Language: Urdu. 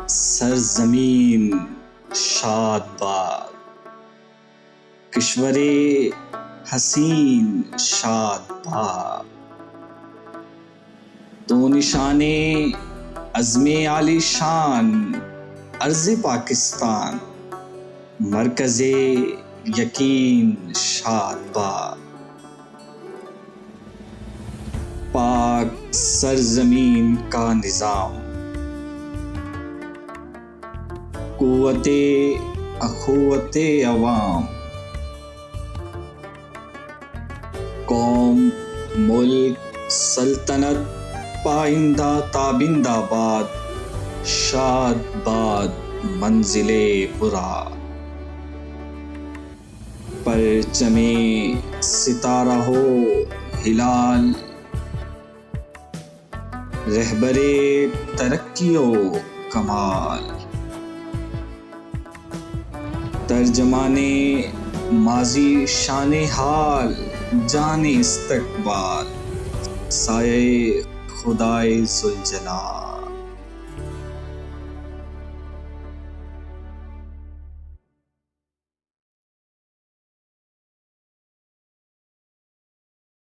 سرزمین شاد باد، کشور حسین شاد باد، تو نشان عزم عالی شان ارض پاکستان، مرکز یقین شاد باد۔ پاک سرزمین کا نظام، قوت اخوت عوام، قوم ملک سلطنت پائندہ تابندہ باد، شاد باد منزل برا، پرچم ستارہ ہو ہلال، رہبر ترقی و کمال، ترجمان ماضی شان حال جان استقبال، سایہ خدائے ذوالجلال۔